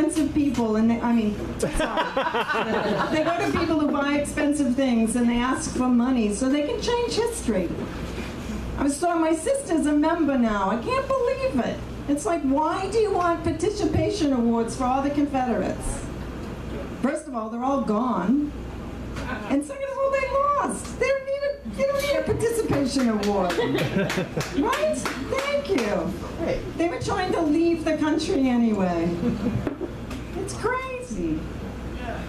expensive people, and they go to people who buy expensive things, and they ask for money so they can change history. My sister's a member now. I can't believe it. It's like, why do you want participation awards for all the Confederates? First of all, they're all gone. And second of all, they lost. They don't need a participation award. Right? Thank you. They were trying to leave the country anyway. It's crazy.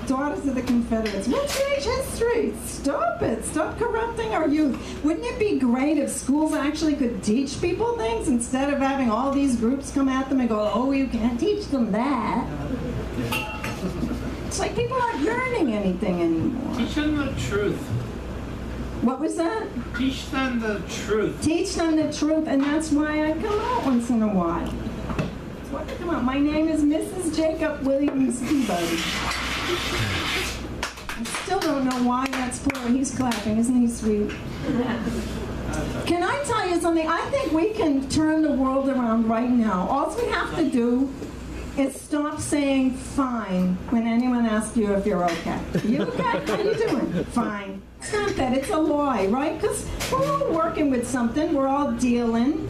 Daughters of the Confederates. We'll change history. Stop it. Stop corrupting our youth. Wouldn't it be great if schools actually could teach people things instead of having all these groups come at them and go, oh, you can't teach them that. It's like people aren't learning anything anymore. Teach them the truth. What was that? Teach them the truth. Teach them the truth, and that's why I come out once in a while. That's why I come out. My name is Mrs. Jacob Williams Peabody. I still don't know why that's plural. He's clapping. Isn't he sweet? Can I tell you something? I think we can turn the world around right now. All we have to do is stop saying fine when anyone asks you if you're okay. You okay? How you doing? Fine. It's not that. It's a lie, right? Because we're all working with something. We're all dealing.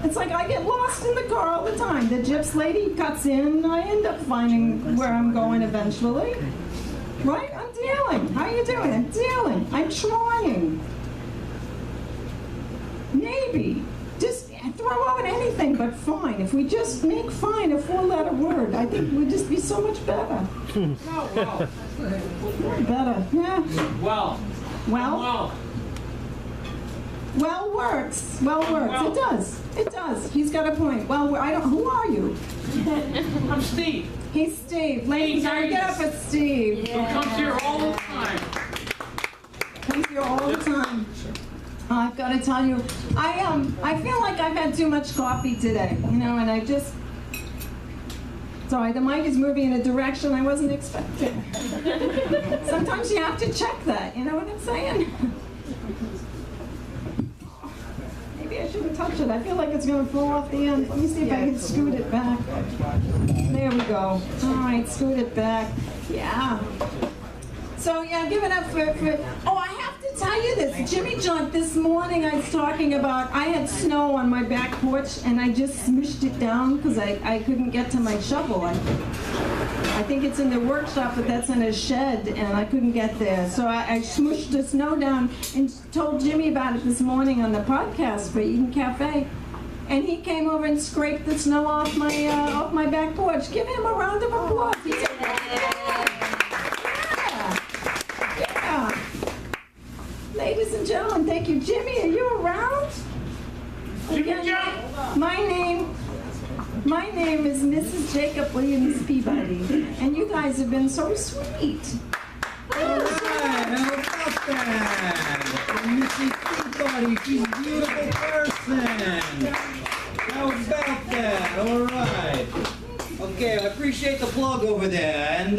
It's like I get lost in the car all the time. The gyps lady cuts in. I end up finding where I'm going eventually. Right? I'm dealing. How you doing? I'm dealing. I'm trying. Maybe. Just throw out anything but fine. If we just make fine a 4-letter word, I think we'd just be so much better. Well. Better. Yeah. Well. Well works. Well works. It does. It does. He's got a point. Well, who are you? I'm Steve. He's Steve. Ladies, get up for Steve. Yeah. He comes here all the time. Comes here all the time. I've got to tell you, I feel like I've had too much coffee today, and I just. Sorry, the mic is moving in a direction I wasn't expecting. Sometimes you have to check that, you know what I'm saying? Maybe I shouldn't touch it. I feel like it's going to fall off the end. Let me see if I can scoot it back. There we go. All right, scoot it back. Yeah. So, yeah, give it up for oh, I have to tell you this. Jimmy John, this morning I was talking about, I had snow on my back porch, and I just smushed it down because I couldn't get to my shovel. I think it's in the workshop, but that's in a shed, and I couldn't get there. So I smushed the snow down and told Jimmy about it this morning on the podcast for Eden Cafe. And he came over and scraped the snow off my back porch. Give him a round of applause. He did Yeah. Ladies and gentlemen, thank you. Jimmy, are you around? Jimmy John. My name is Mrs. Jacob Williams Peabody, and you guys have been so sweet. All right, how about that? Mrs. Peabody, she's a beautiful person. How about that? All right. Okay, I appreciate the plug over there, and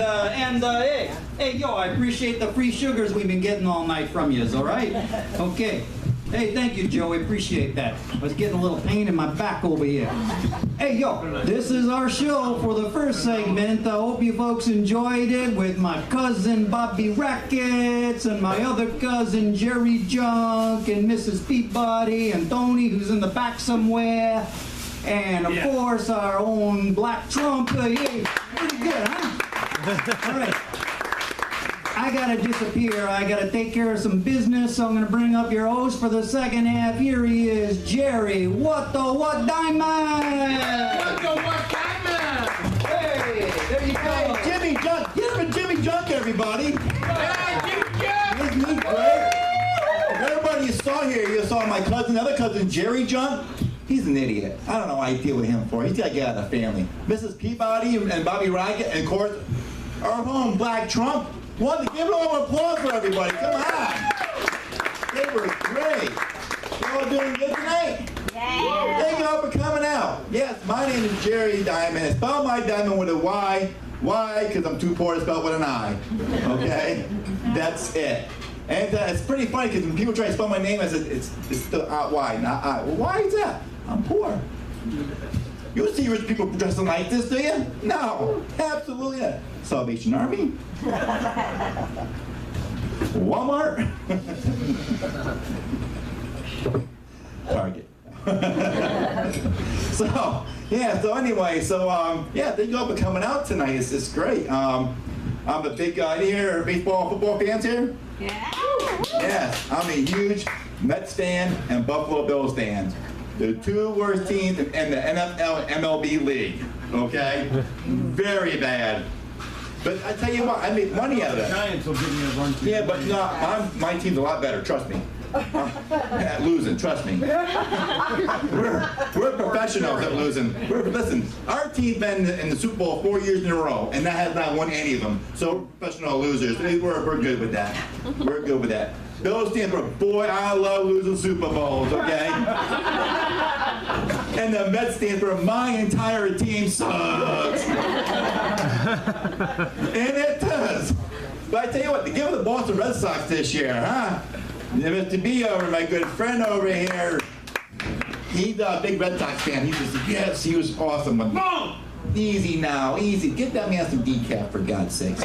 hey, yo, I appreciate the free sugars we've been getting all night from yous, all right? Okay. Hey, thank you, Joey, appreciate that. I was getting a little pain in my back over here. Hey, yo, this is our show for the first segment. I hope you folks enjoyed it with my cousin Bobby Rackets and my other cousin Jerry Junk and Mrs. Peabody and Tony, who's in the back somewhere. And, of course, our own Black Trump. Yeah, pretty good, huh? All right. I gotta disappear. I gotta take care of some business, so I'm gonna bring up your host for the second half. Here he is, Jerry. What Diamond? Hey, there you go. Hey, Jimmy Junk. Give him a Jimmy Junk, everybody. Hey, Jimmy John. Isn't he great? Everybody you saw here, you saw my cousin, other cousin, Jerry Junk. He's an idiot. I don't know why I deal with him for. He's got to get out of the family. Mrs. Peabody and Bobby Rackett, and of course, our home Black Trump. Want to give it all applause for everybody. Come on. They were great. You all doing good tonight? Yeah. Thank you all for coming out. Yes, my name is Jerry Diamond. I spell my diamond with a Y. Why? Because I'm too poor to spell with an I. Okay? That's it. And it's pretty funny because when people try to spell my name, I said it's still Y, not I. Well, why is that? I'm poor. You see rich people dressing like this, do you? No, absolutely not. Salvation Army? Walmart? Target. So anyway, yeah, thank you all for coming out tonight. It's great. I'm a big guy here. Baseball, football fans here? Yeah. Yes, I'm a huge Mets fan and Buffalo Bills fan. The two worst teams in the NFL and MLB league. Okay? Very bad. But I tell you what, I make money out of it. Giants will give me a run. Yeah, but no, my team's a lot better. Trust me. At losing, trust me. We're professionals at losing. Listen, our team's been in the Super Bowl 4 years in a row, and that has not won any of them. So we're professional losers. We're good with that. We're good with that. Bills stand for, boy, I love losing Super Bowls, okay? And the Mets stand for, my entire team sucks. And it does. But I tell you what, to give the Boston Red Sox this year, huh? Mr. B over, my good friend over here, he's a big Red Sox fan. He was, yes, he was awesome. Mom! Easy now, easy. Get that man some decaf, for God's sakes.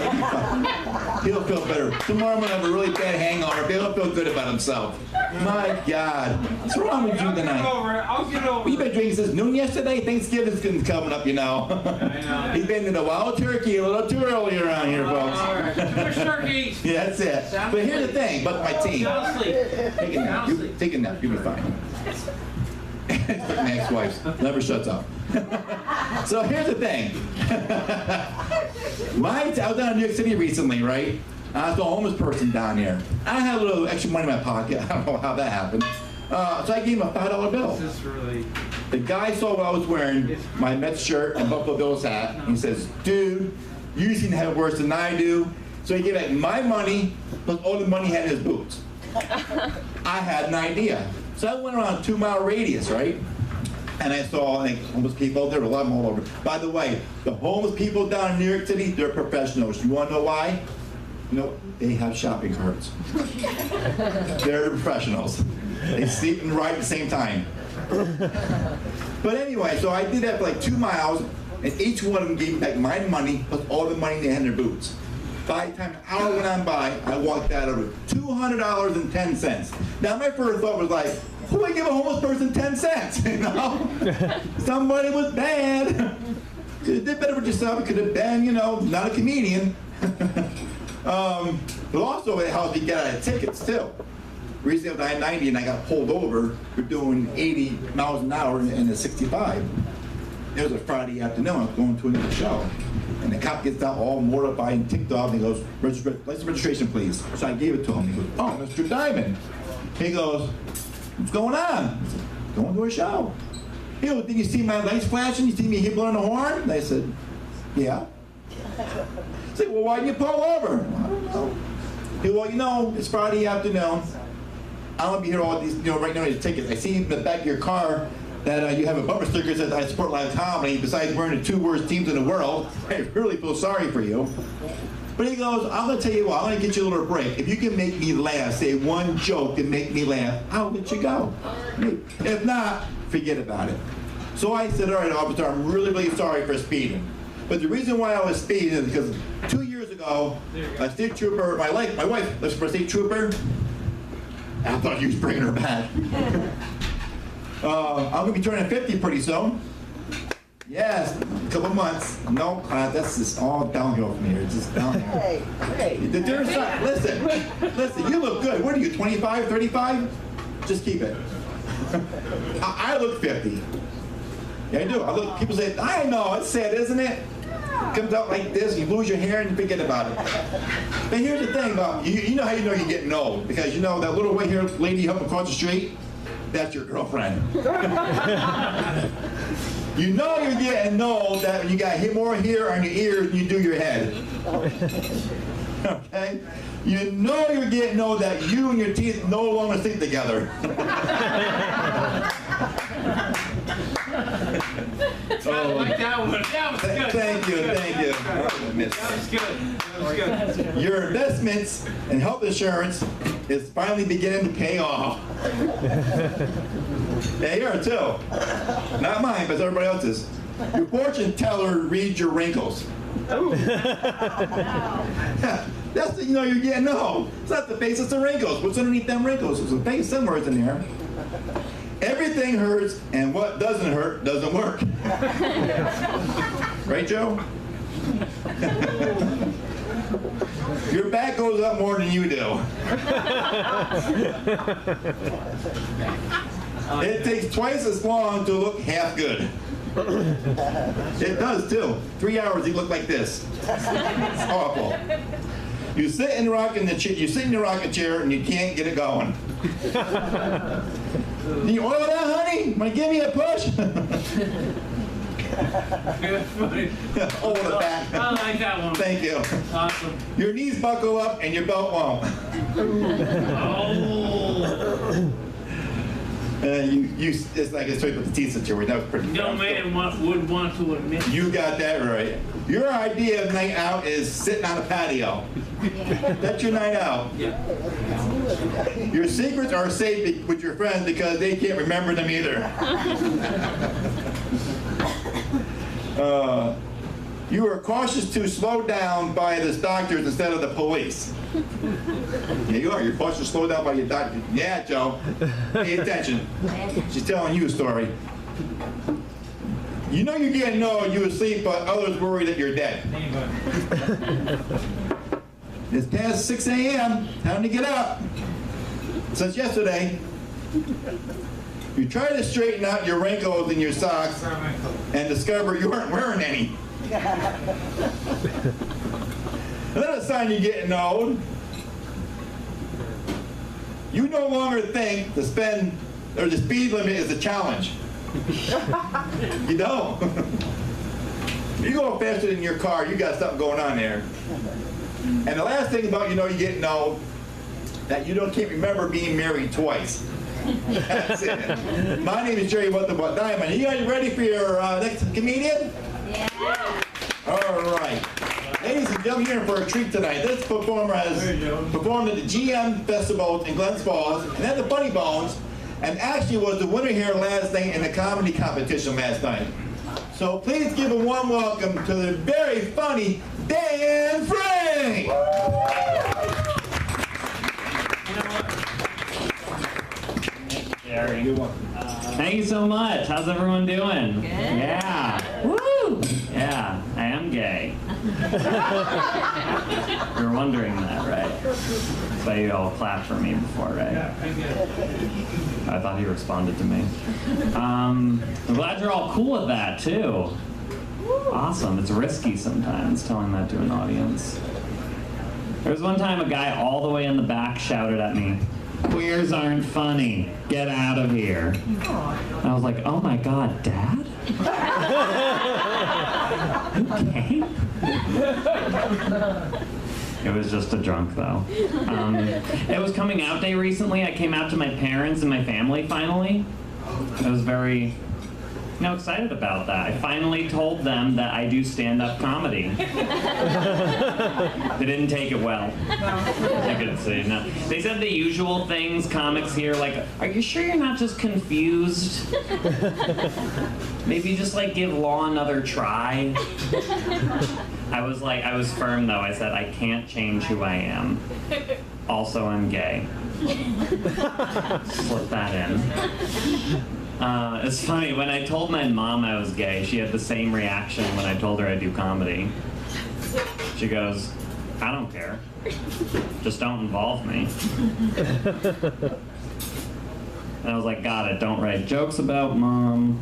He'll feel better. Tomorrow I'm going to have a really bad hangover, but he'll feel good about himself. My God. What's wrong with you tonight? I'll get over it. You've been drinking since noon yesterday? Thanksgiving's coming up, you know. I know. He's been to the wild turkey a little too early around here, folks. All right. Too much turkeys. Yeah, that's it. But here's the thing, but my team. Sound asleep. Take a nap. Take a nap. You'll be fine. My ex-wife never shuts up. So here's the thing. I was down in New York City recently, right? I saw a homeless person down here. I had a little extra money in my pocket. I don't know how that happened. So I gave him a $5 bill. This is really... The guy saw what I was wearing, my Mets shirt and Buffalo Bills hat. And he says, dude, you seem to have worse than I do. So he gave back my money, plus all the money he had in his boots. I had an idea. So I went around a 2-mile radius, right? And I saw like homeless people. There were a lot of them all over. By the way, the homeless people down in New York City, they're professionals. You want to know why? You know, they have shopping carts. They're professionals. They sleep and ride at the same time. But anyway, so I did that for like 2 miles, and each one of them gave me back my money plus all the money they had in their boots. By the time an hour went on by, I walked out of it $200.10. Now my first thought was like, who would give a homeless person 10 cents? You know? Somebody was bad. Could have did better with yourself. It could have been, you know, not a comedian. But also it helped you get out of tickets too. Recently I was I-90 and I got pulled over for doing 80 miles an hour in a 65. It was a Friday afternoon. I was going to another show. And the cop gets out all mortified and ticked off and he goes, license registration please. So I gave it to him. He goes, oh, Mr. Diamond. He goes, what's going on? I said, going to a show. He goes, did you see my lights flashing? You see me blowing the horn? And I said, yeah. I said, well, why did you pull over? I don't know. He goes, well, you know, it's Friday afternoon. I'm going to be here all these, you know, right now these tickets. I see in the back of your car that you have a bumper sticker that says I support live comedy. Besides wearing the 2 worst teams in the world, I really feel sorry for you. But he goes, I'm going to tell you what, I'm going to get you a little break. If you can make me laugh, say one joke and make me laugh, I'll let you go. If not, forget about it. So I said, all right, officer, I'm really, really sorry for speeding. But the reason why I was speeding is because 2 years ago, a state trooper, my wife left for a state trooper. I thought he was bringing her back. I'm going to be turning 50 pretty soon. Yes, a couple months. No, that's just all downhill from here. It's just downhill. Hey. Listen, you look good. What are you, 25, 35? Just keep it. I look 50. Yeah, I do. People say, I know, it's sad, isn't it? It comes out like this, you lose your hair and you forget about it. But here's the thing, you know how you know you're getting old? Because you know that little white haired lady up across the street? That's your girlfriend. You know you're getting old that you got more hair on your ears than you do your head. Okay? You know you're getting old that you and your teeth no longer stick together. I like that one. That was good. Thank you. That was good. Your investments in health insurance is finally beginning to pay off. Yeah, yours too. Not mine, but everybody else's. Your fortune teller reads your wrinkles. That's the, you're getting old. It's not the face, it's the wrinkles. What's underneath them wrinkles? There's a face somewhere in there. Everything hurts, and what doesn't hurt doesn't work. Right, Joe? Your back goes up more than you do. It takes twice as long to look half good. It does too. 3 hours you look like this. It's awful. You sit in the rocking chair and you can't get it going. Do you oil that, honey? Want to give me a push? Hold it back. I like that one. Thank you. Awesome. Your knees buckle up and your belt won't. Oh. It's like a straight with the teeth situation. That was pretty. No man would want to admit. You got that right. Your idea of night out is sitting on a patio. That's your night out. Yeah. Your secrets are safe with your friends because they can't remember them either. You are cautious to slow down by the doctors instead of the police. Yeah, you are. You're cautious to slow down by your doctor. Yeah, Joe. Pay attention. She's telling you a story. You know you're getting old, you asleep, but others worry that you're dead. It's past 6 a.m. Time to get up. Since yesterday, you try to straighten out your wrinkles in your socks and discover you aren't wearing any. Another sign you're getting old. You no longer think the speed limit is a challenge. You don't. You're going faster than your car. You got something going on there. And the last thing about you're getting old, that you can't remember being married twice. That's it. My name is Jerry What Diamond. You guys ready for your next comedian? Yeah. All right. Ladies and gentlemen, you're in for a treat tonight. This performer has performed at the GM Festival in Glens Falls and at the Funny Bones, and actually was the winner here last night in the comedy competition last night. So please give a warm welcome to the very funny Dan Frank. Jerry. Thank you so much. How's everyone doing? Good. Yeah. Woo! Yeah, I am gay. You were wondering that, right? That's why you all clapped for me before, right? I thought he responded to me. I'm glad you're all cool with that, too. Awesome. It's risky sometimes telling that to an audience. There was one time a guy all the way in the back shouted at me, "Queers aren't funny. Get out of here." And I was like, oh my God, Dad? Okay. It was just a drunk, though. It was coming out day recently. I came out to my parents and my family, finally. I was very, excited about that. I finally told them that I do stand-up comedy. They didn't take it well. I could say no. They said the usual things comics here, like, "Are you sure you're not just confused? Maybe just give Law another try." I was firm though. I said, I can't change who I am. Also, I'm gay. Slip that in. It's funny, when I told my mom I was gay, she had the same reaction when I told her I do comedy. She goes, "I don't care. Just don't involve me." And I was like, got it, don't write jokes about Mom.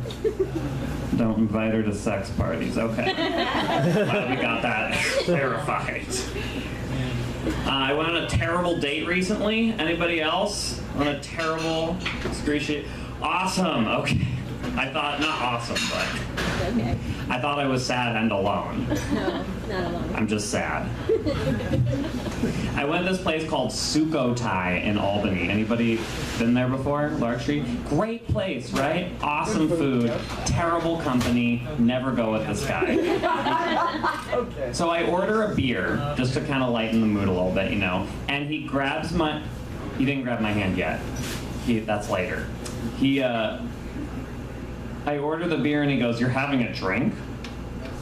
Don't invite her to sex parties. Okay. Glad we got that clarified. I went on a terrible date recently. Anybody else on a terrible, excruciating? Awesome. Okay. I thought, not awesome, but Okay. I thought I was sad and alone. No, not alone. I'm just sad. I went to this place called Sukhothai in Albany. Anybody been there before? Lark Street? Great place, right? Awesome food, terrible company, never go with this guy. So I order a beer just to kind of lighten the mood a little bit, and he grabs he didn't grab my hand yet. That's later. I order the beer and he goes, "You're having a drink?"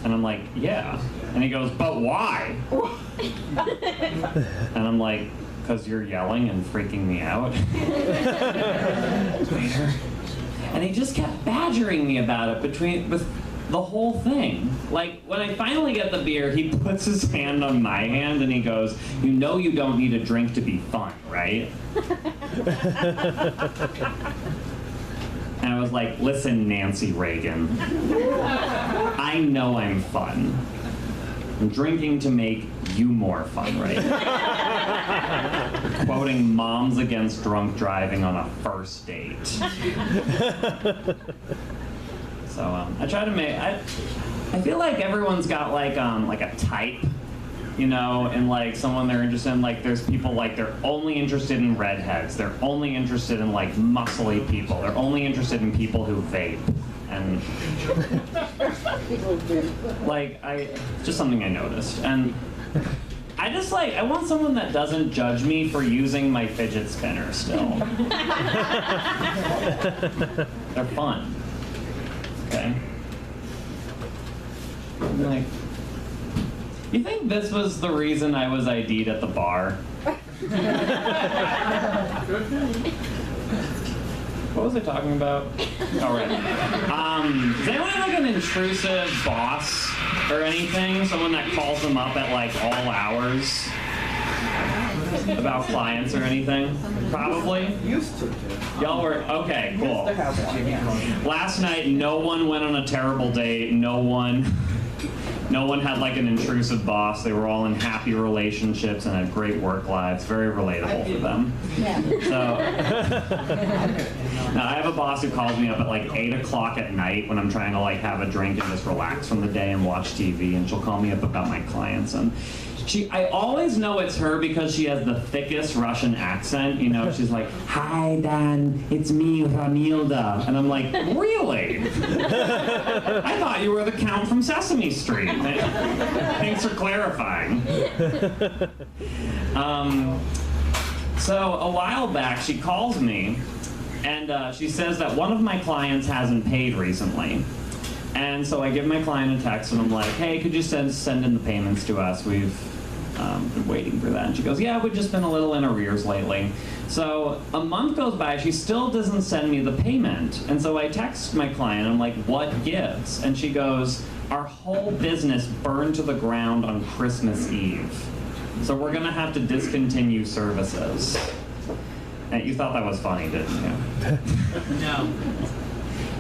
And I'm like, "Yeah." And he goes, "But why?" And I'm like, "'Cause you're yelling and freaking me out." And he just kept badgering me about it with the whole thing. Like, when I finally get the beer, he puts his hand on my hand and he goes, "You know you don't need a drink to be fun, right?" And I was like, "Listen, Nancy Reagan, I know I'm fun. I'm drinking to make you more fun, right?" Quoting Moms Against Drunk Driving on a first date. So I try to make, I feel like everyone's got like a type, you know, and like someone they're interested in. Like there's people like they're only interested in redheads. They're only interested in like muscly people. They're only interested in people who vape. And like just something I noticed. And I just like, I want someone that doesn't judge me for using my fidget spinner still. They're fun. Okay. I'm like, you think this was the reason I was ID'd at the bar? What was I talking about? Oh, right. Does anyone have like an intrusive boss or anything? Someone that calls them up at like all hours about clients or anything? Probably? Used to. Y'all were, okay, cool. Used to have one, yeah. Last night, no one went on a terrible date. No one had like an intrusive boss. They were all in happy relationships and had great work lives. Very relatable for them. So, now I have a boss who calls me up at like 8 o'clock at night when I'm trying to like have a drink and just relax from the day and watch TV, and she'll call me up about my clients. And I always know it's her because she has the thickest Russian accent. You know, she's like, "Hi, Dan, it's me, Ramilda." And I'm like, "Really? I thought you were the Count from Sesame Street." Thanks for clarifying. So a while back, she calls me, and she says that one of my clients hasn't paid recently. And so I give my client a text, and I'm like, "Hey, could you send in the payments to us? We've been waiting for that." And she goes, "Yeah, we've just been a little in arrears lately." So a month goes by, she still doesn't send me the payment. And so I text my client, I'm like, "What gives?" And she goes, "Our whole business burned to the ground on Christmas Eve. So we're gonna have to discontinue services." And you thought that was funny, didn't you? No.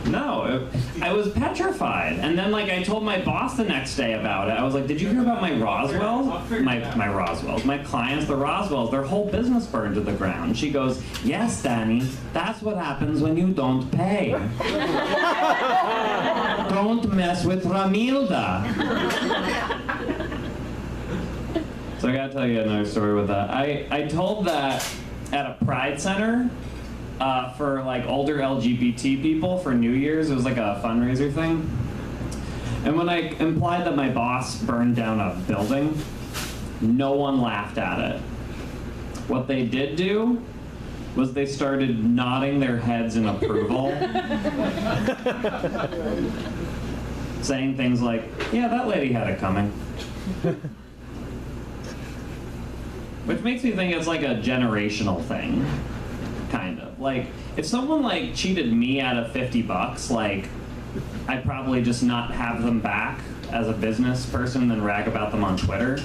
No, I was petrified. And then like I told my boss the next day about it. I was like, "Did you hear about my Roswells? My Roswells, my clients, the Roswells, their whole business burned to the ground." She goes, "Yes, Danny, that's what happens when you don't pay. Don't mess with Ramilda." So I gotta tell you another story with that. I told that at a Pride Center for like older LGBT people for New Year's. It was like a fundraiser thing. And when I implied that my boss burned down a building, no one laughed at it. What they did do was they started nodding their heads in approval, saying things like, "Yeah, that lady had it coming." Which makes me think it's like a generational thing, kind of. Like, if someone like cheated me out of $50, like, I'd probably just not have them back as a business person than rag about them on Twitter.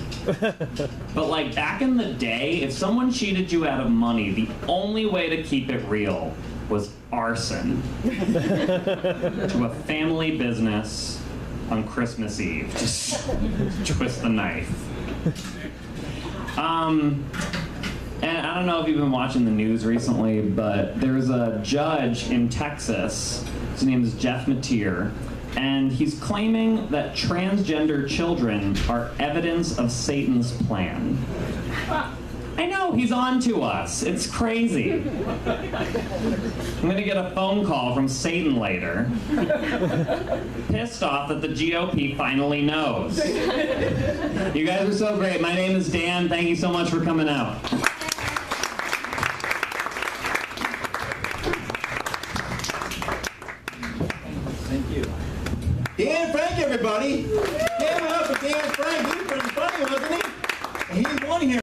But like back in the day, if someone cheated you out of money, the only way to keep it real was arson to a family business on Christmas Eve. Just twist the knife. And I don't know if you've been watching the news recently, but there's a judge in Texas. His name is Jeff Mateer, and he's claiming that transgender children are evidence of Satan's plan. I know, he's on to us. It's crazy. I'm gonna get a phone call from Satan later. Pissed off that the GOP finally knows. You guys are so great. My name is Dan. Thank you so much for coming out. everybody. Give it up for Dan Frank. He was pretty funny, wasn't he? And he won here.